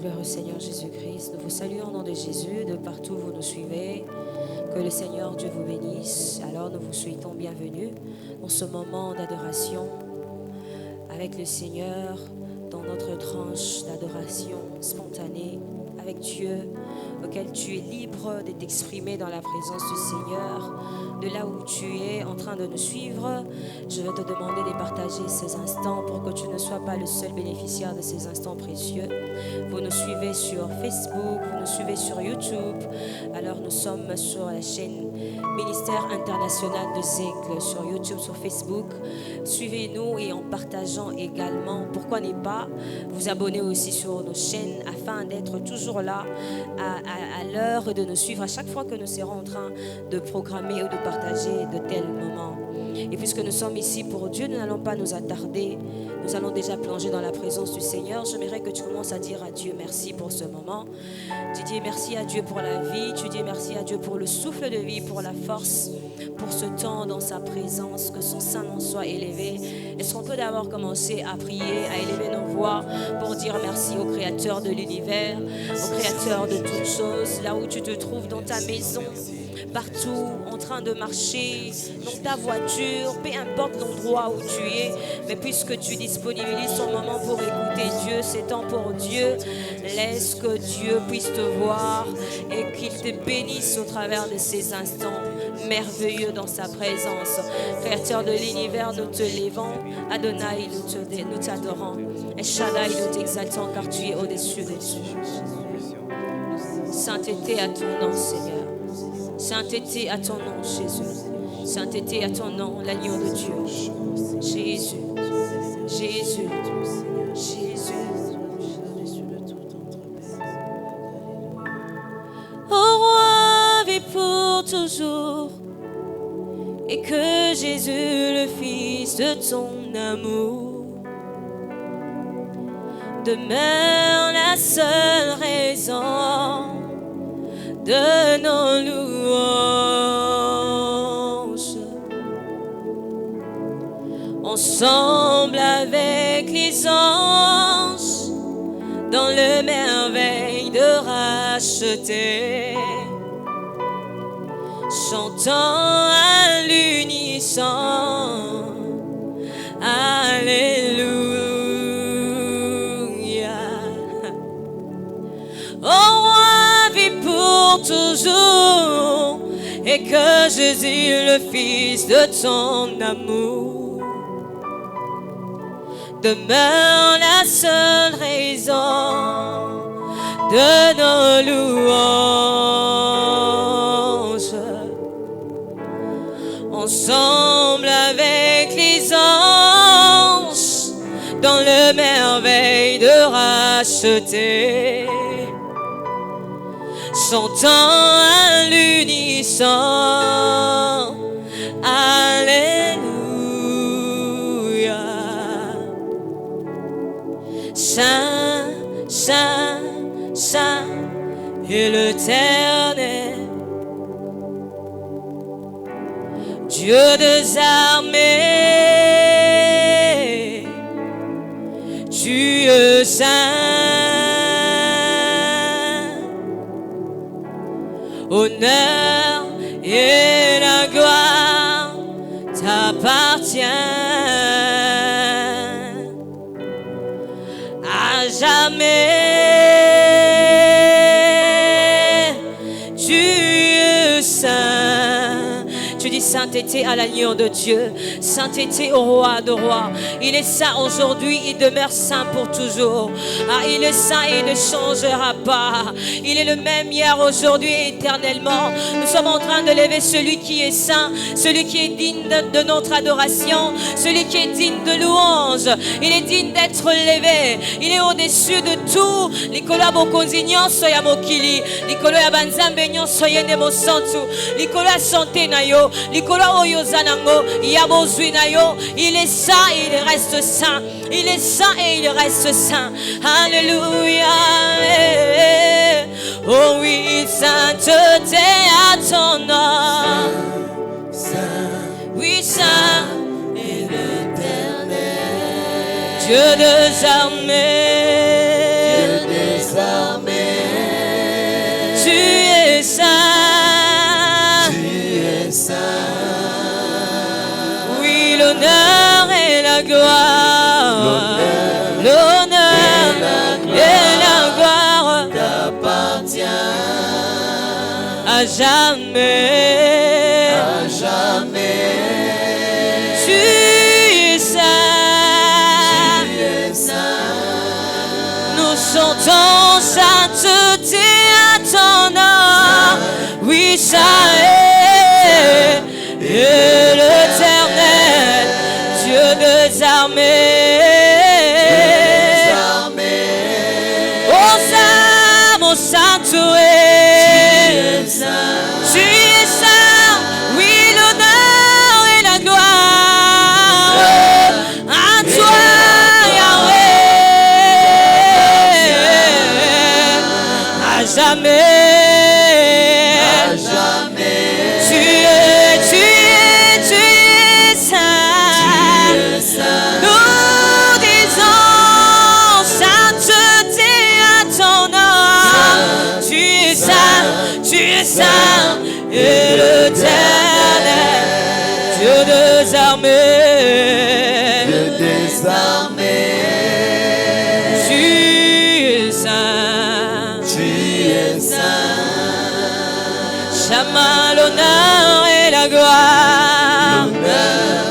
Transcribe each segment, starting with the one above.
Gloire au Seigneur Jésus-Christ. Nous vous saluons au nom de Jésus, de partout où vous nous suivez. Que le Seigneur Dieu vous bénisse. Alors nous vous souhaitons bienvenue dans ce moment d'adoration avec le Seigneur, dans notre tranche d'adoration spontanée avec Dieu, auquel tu es libre de t'exprimer dans la présence du Seigneur. De là où tu es en train de nous suivre, je vais te demander de partager ces instants pour que tu ne sois pas le seul bénéficiaire de ces instants précieux. Vous nous suivez sur Facebook, vous nous suivez sur YouTube. Alors nous sommes sur la chaîne Ministère International de Zècle, sur YouTube, sur Facebook. Suivez-nous et en partageant également. Pourquoi ne pas vous abonner aussi sur nos chaînes afin d'être toujours là à l'heure de nous suivre à chaque fois que nous serons en train de programmer ou de partager de tels moments. Et puisque nous sommes ici pour Dieu, nous n'allons pas nous attarder. Nous allons déjà plonger dans la présence du Seigneur. J'aimerais que tu commences à dire à Dieu merci pour ce moment. Tu dis merci à Dieu pour la vie. Tu dis merci à Dieu pour le souffle de vie, pour la force, pour ce temps dans sa présence. Que son Saint-Nom soit élevé. Est-ce qu'on peut d'abord commencer à prier, à élever nos voix pour dire merci au Créateur de l'univers, au Créateur de toutes choses, là où tu te trouves dans ta maison, partout, en train de marcher, dans ta voiture, peu importe l'endroit où tu es, mais puisque tu disponibilises ton moment pour écouter Dieu, c'est temps pour Dieu, laisse que Dieu puisse te voir et qu'il te bénisse au travers de ces instants merveilleux dans sa présence. Créateur de l'univers, nous te levons, Adonai, nous t'adorons, et Shaddai, nous t'exaltons car tu es au-dessus de tout. Sainteté à ton nom, Seigneur. Sainteté à ton nom, Jésus. Sainteté à ton nom, l'agneau de Dieu. Jésus, Jésus, Jésus. Ô roi, vis pour toujours. Et que Jésus, le Fils de ton amour, demeure la seule raison de nos louanges. Ensemble avec les anges, dans le merveille de racheter, chantant à l'unisson, Alléluia. Oh roi, vis pour toujours, et que Jésus, le Fils de ton amour, demeure la seule raison de nos louanges. Ensemble avec les anges, dans le merveille de racheter, chantant à l'unisson, Alléluia. Saint, Saint, Saint est l'Éternel, Dieu des armées, tu es saint. Honneur et la gloire t'appartient à jamais. Tu es saint. Tu dis sainteté à l'agneau de Dieu, sainteté au roi de rois. Il est saint aujourd'hui, il demeure saint pour toujours. Ah, il est saint et il ne changera pas. Il est le même hier, aujourd'hui et éternellement. Nous sommes en train de lever celui qui est saint, celui qui est digne de notre adoration, celui qui est digne de louange. Il est digne d'être levé. Il est au-dessus de tout. Likolo ya bokonzi nyonso ya mokili, likolo ya banzambe nyonso yende mosantu, likolo ya santé na yo, likolo oyo zanango ya bozwi na yo. Il est saint et il reste saint. Il est saint et il reste saint. Alléluia. Oh oui, sainteté à ton nom. Oui, saint est l'Éternel, Dieu des armées, l'honneur et la gloire. L'honneur et la gloire t'appartient à jamais. à jamais. Tu es saint. Tu es saint. Nous chantons sainteté à ton nom. Oui, saint est l'Éternel, Dieu des armées. Mon saint, tu es saint. Tu es saint, oui, l'honneur et la gloire à toi, Yahweh, à jamais. À jamais. Tu es saint. Tu es saint. Nous disons sainteté à ton nom. Tu es saint, et l'Éternel, Dieu des armées. Dieu des armées. Tu es saint. Tu es saint. Chama l'honneur et la gloire. L'honneur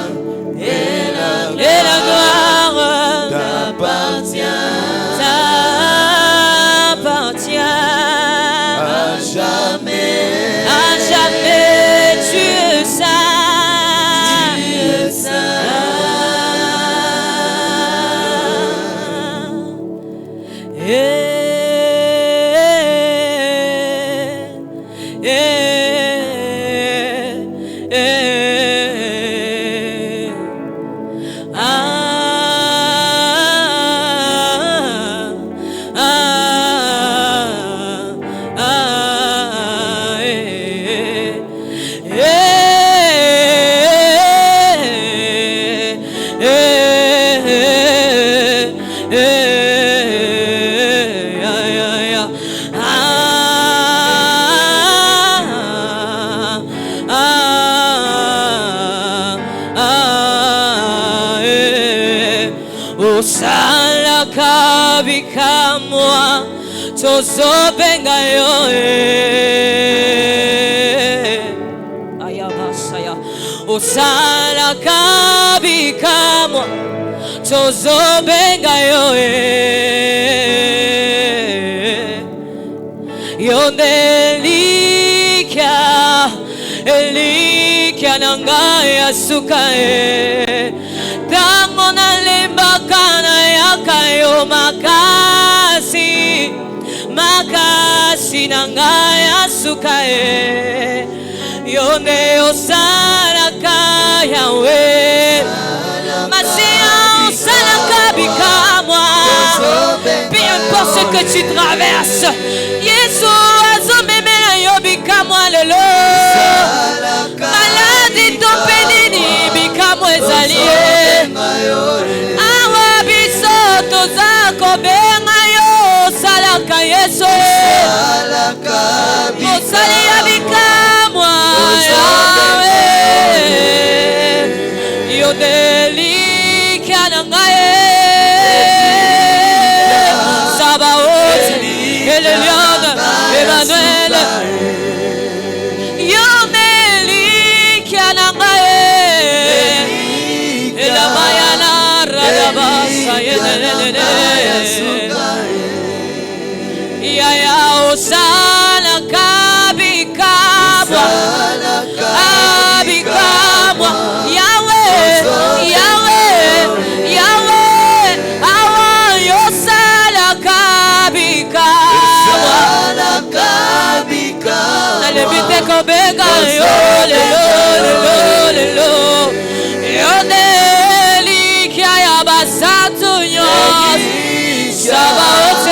et la gloire t'appartient t'appartient à jamais. à jamais. Tu es saint. Tu es saint. Osalaka bikamwa tozobenga yo ayabasaya. Osalaka bikamwa tozobenga yo yondelika elika nanga yasuka tango nalembaka na yakayo makasi makasi nanga yasuka yone osalaka yawe masia osalaka bikamwa peu importe ce que tu traverses Yesu azomemela yo bikamwa lelo maladi topenini bikamwa ezali awa biso toza kobenga yo osalaka Yesu mosali ya bikamwa yawe yo delika na ngai Sabaoth Elion Emmanuel yo delika na ngai elamayana radabasa yenelele yaya osana kabikamwa abikamwa Yahweh awa yosala kabikamwa nalebite kobenga yo lelo yonelikia ya basatu nyos Sabaoth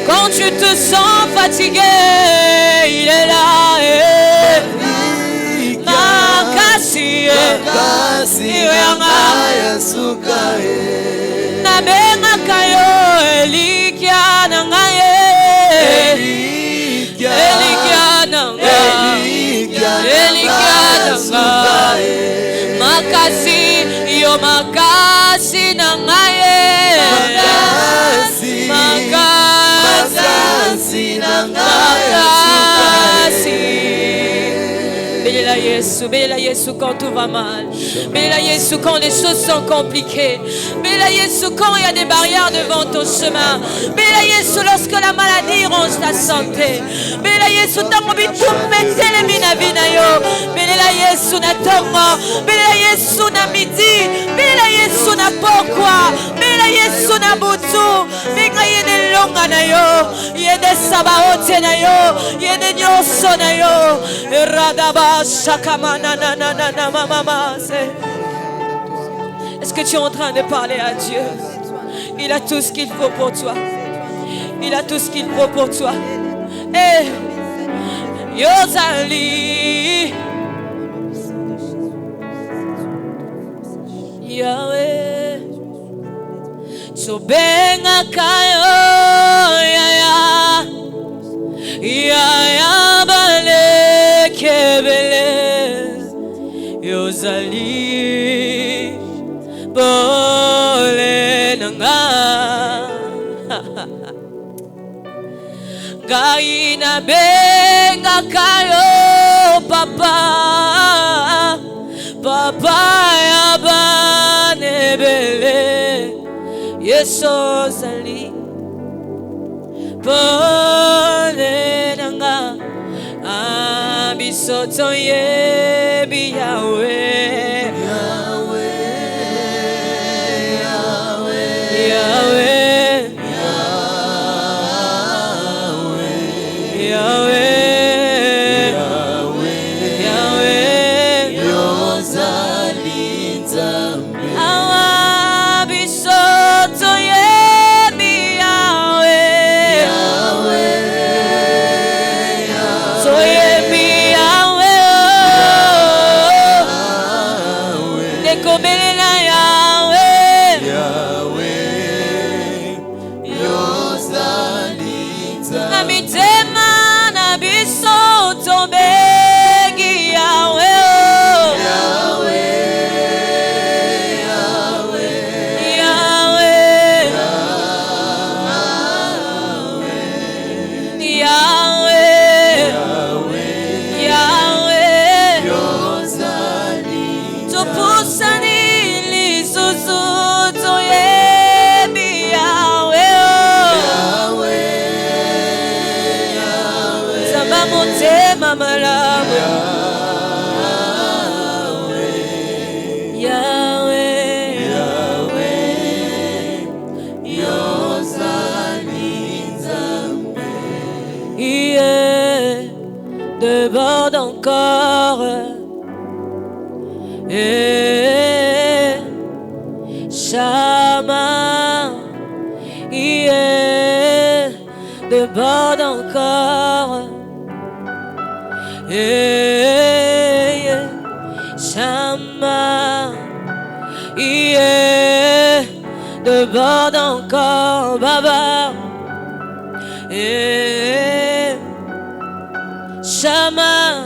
quand tu te sens fatigué, il est là. Makasi, nabenga kayo elikia nangaye, elikia nangaye. Makasi, yo makasi na ngaye. Makasi na ngaye. Bénis-la Yesu quand tout va mal. Bénis-la Yesu quand les choses sont compliquées. Bénis-la Yesu quand il y a des barrières devant ton chemin. Bénis-la Yesu lorsque la maladie ronge ta santé. Bénis-la Yesu tango bitumete mina vina yo. Bénis-la Yesu na tongo. Bénis-la Yesu na midi. Bénis-la Yesu na pokwa. Bénis-la Yesu na butu. Bénis-la yene longa na yo. Yene sabaote na yo. Yene nyoso na yo. Radaba shakamana na na na na mama. Est-ce que tu es en train de parler à Dieu? Il a tout ce qu'il faut pour toi. Il a tout ce qu'il faut pour toi. Eh, Yozali, Yahweh, Sobenga kayo, ya bale kebele, Yozali, bole nanga. Gaina benga kayo papa, papa ya banebele, Yeso zali, bole nanga, abisoto yebi Yahweh, Yahweh, Yahweh. Déborde encore, et Shama, déborde encore, et Shama, déborde encore, Baba, et Shama,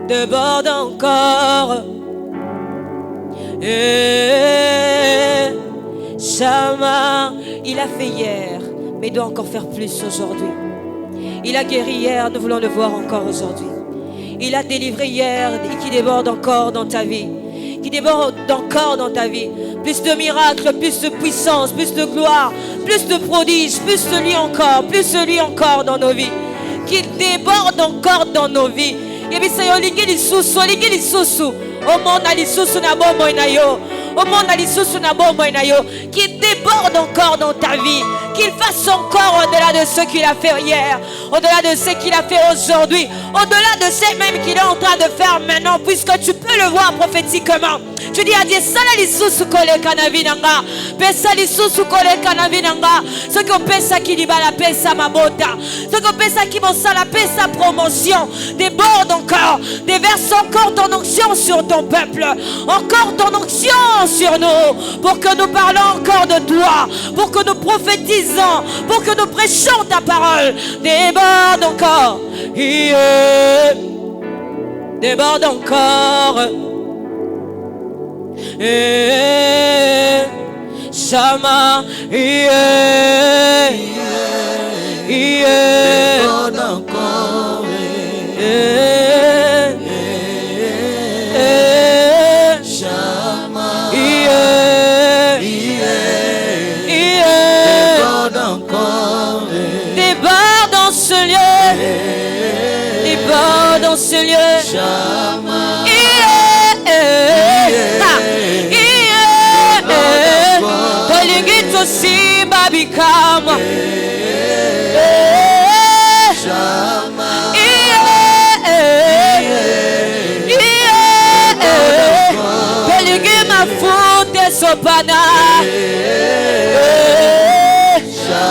déborde encore. Shama, il a fait hier, mais il doit encore faire plus aujourd'hui. Il a guéri hier, nous voulons le voir encore aujourd'hui. Il a délivré hier et qui déborde encore dans ta vie. Qui déborde encore dans ta vie. Plus de miracles, plus de puissance, plus de gloire, plus de prodiges, plus de lui encore dans nos vies. Qui déborde encore dans nos vies. Au monde a lisusu na bomoi na yo. Au monde a lisusu na bomoi na yo. Qui déborde encore dans ta vie. Qu'il fasse encore au-delà de ce qu'il a fait hier. Au-delà de ce qu'il a fait aujourd'hui. Au-delà de ce même qu'il est en train de faire maintenant. Puisque tu peux le voir prophétiquement. Tu dis à Dieu, sala lisusu kole kanavi nanga. Pesa lisusu kole kanavi nanga. Ce que pesa qui dit la pesa mabota. Ce que pesa qui monsala pesa promotion. Déborde encore. Déverse encore ton onction sur ton peuple. Encore ton onction sur nous. Pour que nous parlons encore de toi. Pour que nous prophétisons maison, pour que nous prêchions ta parole. Déborde encore. Déborde encore. Shama, déborde encore. Shama, déborde encore. Déborde dans ce lieu. Déborde dans ce lieu. Shama, si babikama peligi mafute sopana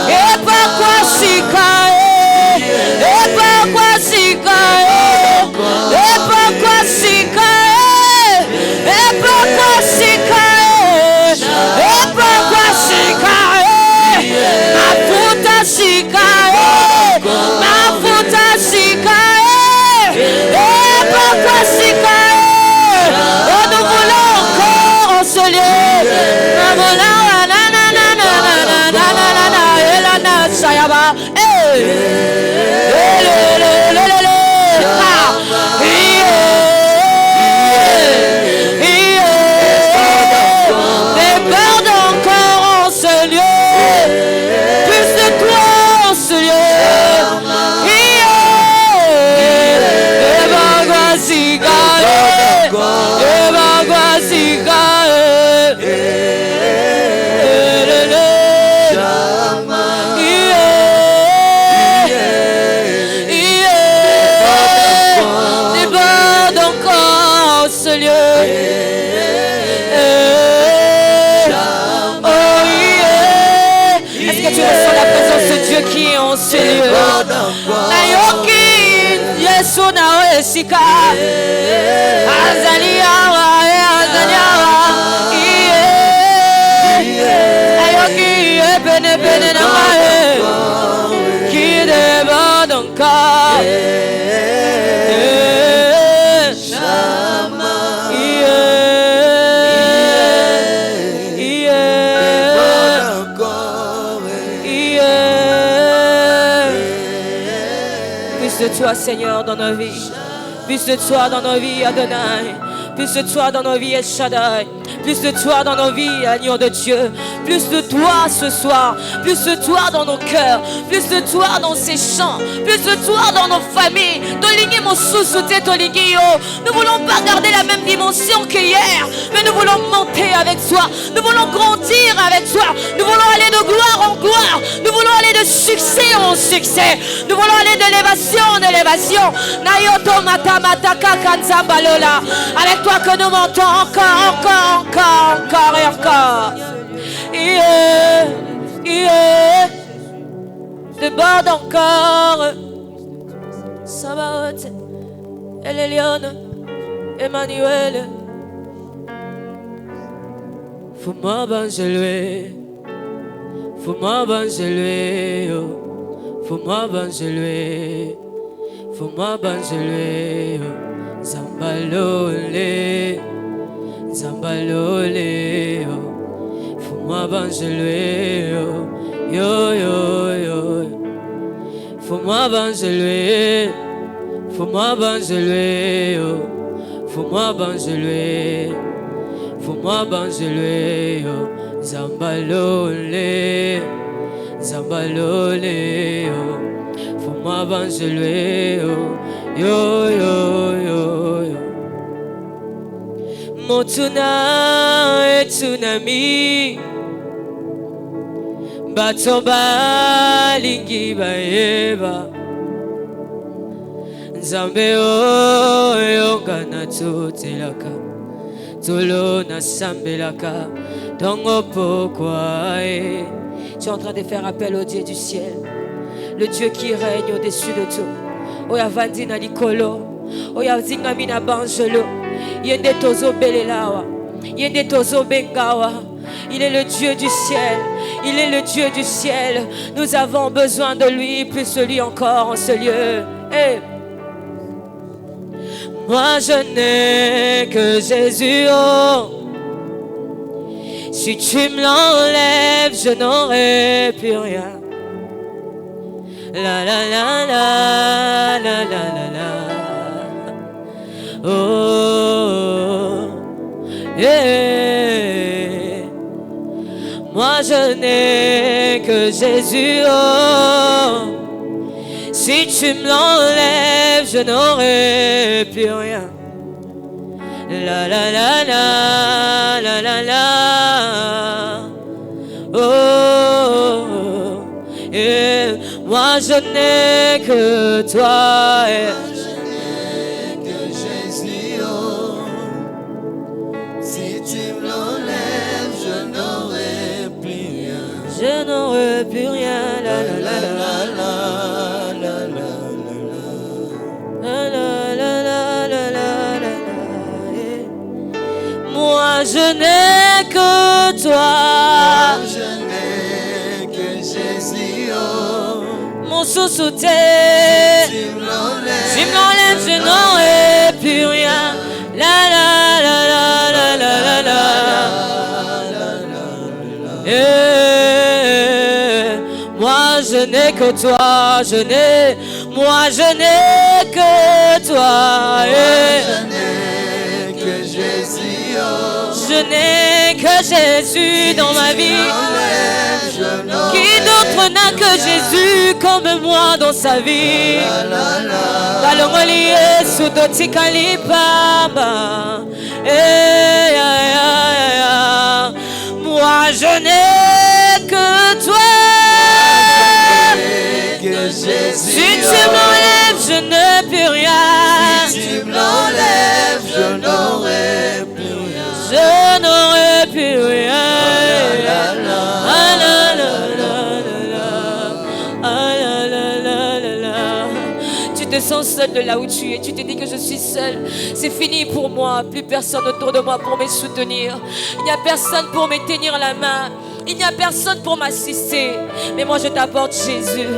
epa kwa sika epa kwa sika epa kwa sika epa kwa sika epa kwa sika mafuta sika mafuta sika epa kwa sika oh nous voulons encore en ce lieu nous voulons sayaba déborde encore en ce lieu, plus de toi en ce lieu. Qui est en ce lieu. Nayoki Yesu na esika Azaliawa Azaliawa Nayoki bene bene na mae qui déborde encore. Plus de toi, Seigneur, dans nos vies. Plus de toi dans nos vies, Adonai. Plus de toi dans nos vies, El Shaddai. Plus de toi dans nos vies, agneau de Dieu. Plus de toi ce soir. Plus de toi dans nos cœurs. Plus de toi dans ces chants. Plus de toi dans nos familles. Nous voulons pas garder la même dimension qu'hier. Mais nous voulons monter avec toi. Nous voulons grandir avec toi. Nous voulons aller de gloire en gloire. Nous voulons aller de succès en succès. Nous voulons aller de l'élévation en élévation. Nayoto mata mataka kanzambalola. Avec toi que nous montons encore et encore. Déborde encore. Sabaoth, Elion, Emmanuel. Faut-moi bangeler, faut-moi bangeler, faut-moi bangeler, faut-moi bangeler. Zambalole, Zambalole, faut-moi bangeler, yo yo yo. Faut-moi bangeler, faut-moi bangeler, faut-moi bangeler, faut-moi bangeler, Zambalole, Zambalole, faut-moi bangeler, yo yo yo yo. Motuna et tsunami, Batoba lingi baeba, Nzambe oyoka na tutelaka, Tolo na sambelaka, Tongo pourquoi. Tu es en train de faire appel au Dieu du ciel, le Dieu qui règne au-dessus de tout. Oya vandina likolo, oya zinga mina banjelo, yende tozo belelawa, yende tozo bengawa. Il est le Dieu du ciel, Il est le Dieu du ciel. Nous avons besoin de lui, plus de lui encore en ce lieu. Hey. Moi je n'ai que Jésus, oh. Si tu me l'enlèves, je n'aurai plus rien. La la la la la la la la. Oh, yeah. Moi je n'ai que Jésus, oh. Si tu me l'enlèves, je n'aurai plus rien. La la la la la la la. Oh, yeah. Moi je n'ai que toi. Yeah. Je n'ai que Jésus, oh. Si tu me l'enlèves, je n'aurai plus rien. Je n'aurai plus rien. La la la la la la la la la la la la la la. Moi je n'ai que toi. Je n'ai que Jésus, oh. Mon sous-souté. Si tu me Tu me l'enlèves, je n'aurai plus rien. La la la la la la la la. Eh, moi je n'ai que toi, moi je n'ai que toi. Je n'ai que Jésus, oh. Je n'ai que Jésus dans ma vie. Qui d'autre n'a que Jésus comme moi dans sa vie? Moi je n'ai que toi. Si tu m'enlèves, je n'ai plus rien. Si tu me l'enlèves, je n'aurai plus rien. Je n'aurai plus rien. Tu te sens seul de là où tu es. Tu te dis que je suis seul. C'est fini pour moi. Plus personne autour de moi pour me soutenir. Il n'y a personne pour me tenir la main. Il n'y a personne pour m'assister. Mais moi je t'apporte Jésus.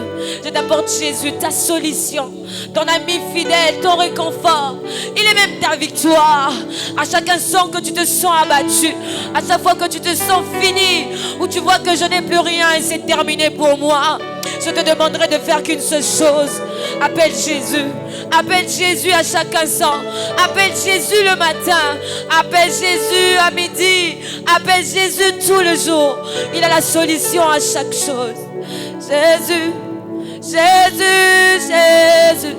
Je t'apporte Jésus, ta solution, ton ami fidèle, ton réconfort. Il est même ta victoire. À chaque instant que tu te sens abattu, à chaque fois que tu te sens fini, où tu vois que je n'ai plus rien et c'est terminé pour moi, je te demanderai de faire qu'une seule chose. Appelle Jésus. Appelle Jésus à chaque instant. Appelle Jésus le matin. Appelle Jésus à midi. Appelle Jésus tout le jour. Il a la solution à chaque chose. Jésus, Jésus, Jésus.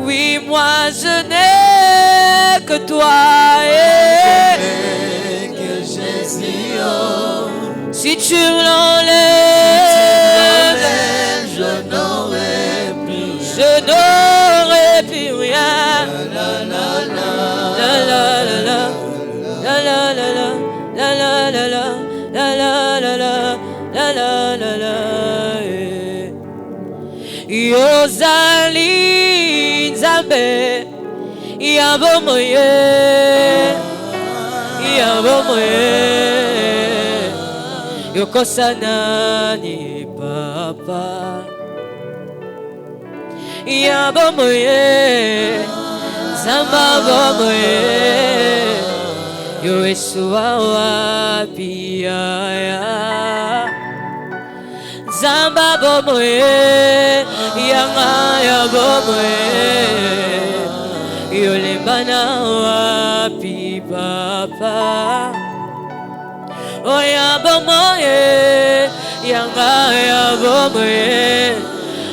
Oui, moi je n'ai que toi. Je n'ai que Jésus, oh. Si tu me l'enlèves, je n'aurai plus. je n'aurai plus rien. La la la La la la la, la la la la, la la la la, la la la la, la la la la. Yozali Nzambe, Yabomoye, Yabomoye. Yokosana ni papa Yabomoye Zamba bomoye Yo Yeshua wapi ya Zamba bomoye Yanga ya bomoye Yo lembana wapi papa Oya bomoye, yanga ya bomoye.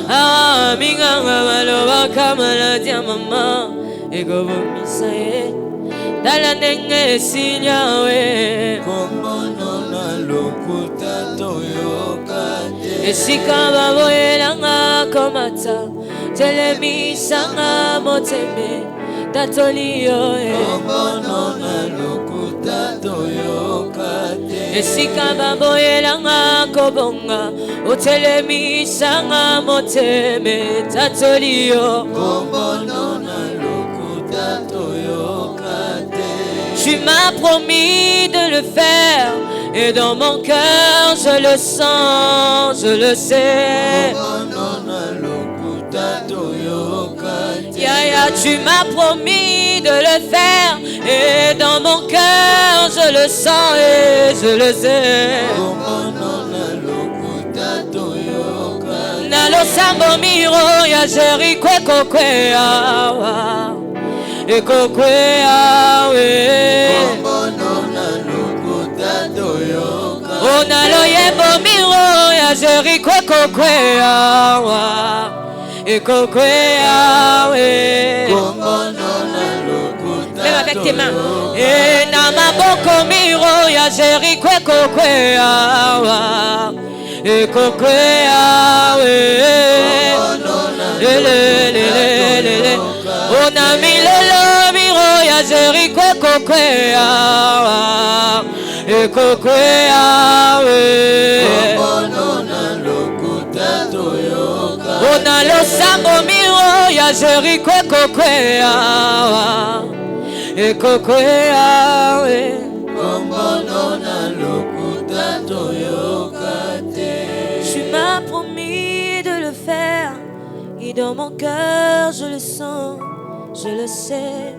Ah, minga maloba kamala dia mama. Ego bomisaye, dala nenge sinyawe. Komono na lokuta toyokate. Esika baboye langa komata, telemi sanga moteme, tatoliyo. Komono na lokuta toyokate. Esika baboye langa kobonga Otelemi sanga moteme tatoliyo Komono na lokuta toyokate. Tu m'as promis de le faire Et dans mon cœur, je le sens, je le sais. Yaya, tu m'as promis de le faire. Et dans mon cœur, je le sens et je le sais. Nalo sambo miro ya jeri kwe kokwe awa. E kokwe awe. Onalo yembo miro ya jeri kwe kokwe awa. Et même avec tes mains. Et nama boko miro ya jeri kwe kokwe awa. Et kokwe awe. On a mis le miro ya jeri kwe kokwe awa. Et kokwe awe. On a le sambo miro ya jeri kwe kokwe awa. Et kokwe awe. Tu m'as promis de le faire. Et dans mon cœur je le sens, je le sais.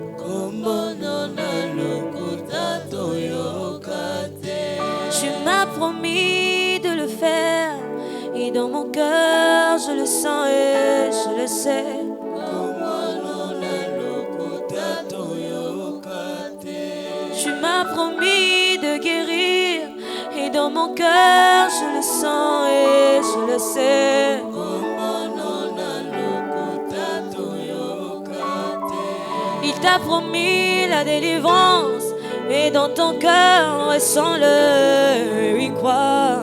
Tu m'as promis de le faire. Et dans mon cœur, je le sens et je le sais. Tu m'as promis de guérir. Et dans mon cœur, je le sens et je le sais. Il t'a promis la délivrance. Et dans ton cœur, ressens-le, oui, crois.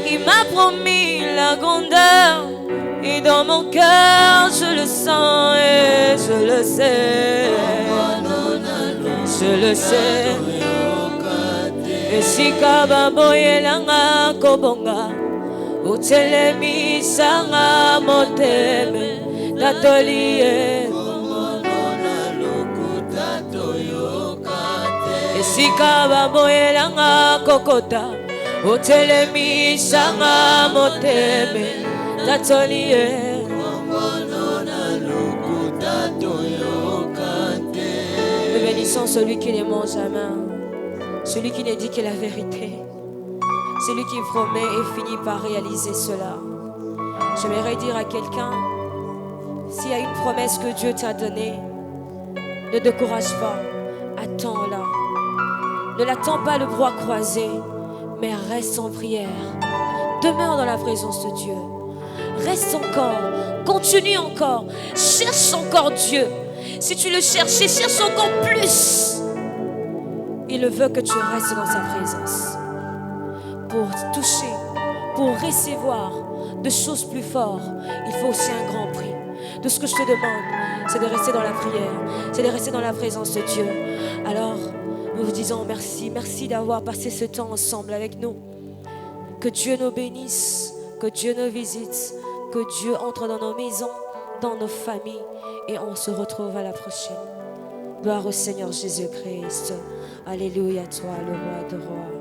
Il m'a promis la grandeur. Et dans mon cœur je le sens et je le sais. Je le sais. Et si kababoye langa kobonga utelemi sanga moteme tatolie. Et si kababoye langa kokota utelemi sanga moteme tatolie. Nous bénissons celui qui ne ment jamais, celui qui ne dit que la vérité, celui qui promet et finit par réaliser cela. J'aimerais dire à quelqu'un, s'il y a une promesse que Dieu t'a donnée, ne te décourage pas, attends-la. Ne l'attends pas le bras croisé, mais reste en prière. Demeure dans la présence de Dieu. Reste encore, continue encore, cherche encore Dieu. Si tu le cherches, cherche encore plus. Il veut que tu restes dans sa présence pour toucher, pour recevoir de choses plus fortes. Il faut aussi un grand prix. Tout ce que je te demande, c'est de rester dans la prière, c'est de rester dans la présence de Dieu. Alors, nous vous disons merci, merci d'avoir passé ce temps ensemble avec nous. Que Dieu nous bénisse, que Dieu nous visite, que Dieu entre dans nos maisons, dans nos familles, et on se retrouve à la prochaine. Gloire au Seigneur Jésus-Christ. Alléluia, toi, le roi de rois.